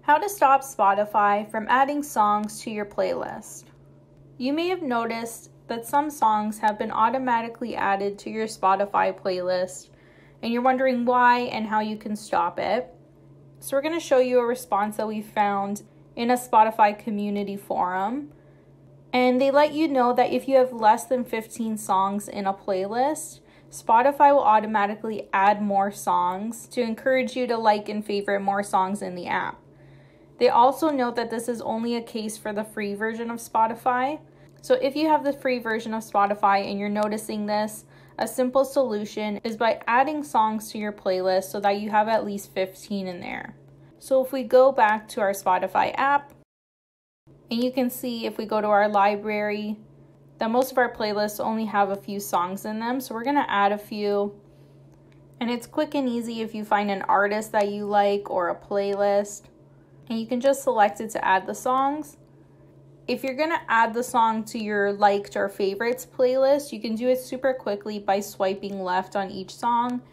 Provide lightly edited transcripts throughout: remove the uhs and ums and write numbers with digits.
How to stop Spotify from adding songs to your playlist. You may have noticed that some songs have been automatically added to your Spotify playlist, and you're wondering why and how you can stop it. So we're going to show you a response that we found in a Spotify community forum. And they let you know that if you have less than 15 songs in a playlist, Spotify will automatically add more songs to encourage you to like and favorite more songs in the app. They also note that this is only a case for the free version of Spotify. So if you have the free version of Spotify and you're noticing this, a simple solution is by adding songs to your playlist so that you have at least 15 in there. So if we go back to our Spotify app, and you can see if we go to our library, that most of our playlists only have a few songs in them. So we're going to add a few. And it's quick and easy if you find an artist that you like or a playlist. And you can just select it to add the songs. If you're going to add the song to your liked or favorites playlist, you can do it super quickly by swiping left on each song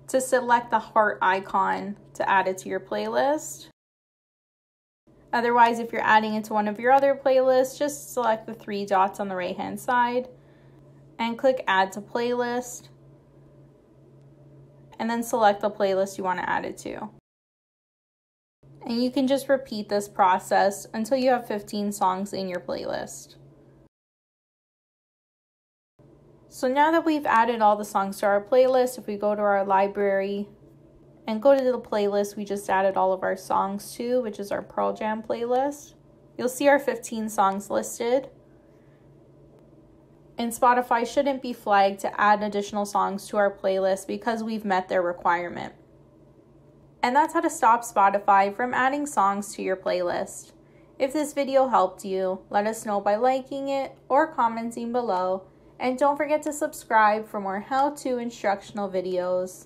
to select the heart icon to add it to your playlist. Otherwise, if you're adding it to one of your other playlists, just select the 3 dots on the right hand side and click Add to Playlist, and then select the playlist you want to add it to. And you can just repeat this process until you have 15 songs in your playlist. So now that we've added all the songs to our playlist, if we go to our library and go to the playlist we just added all of our songs to, which is our Pearl Jam playlist, you'll see our 15 songs listed. And Spotify shouldn't be flagged to add additional songs to our playlist because we've met their requirement. And that's how to stop Spotify from adding songs to your playlist. If this video helped you, let us know by liking it or commenting below. And don't forget to subscribe for more how-to instructional videos.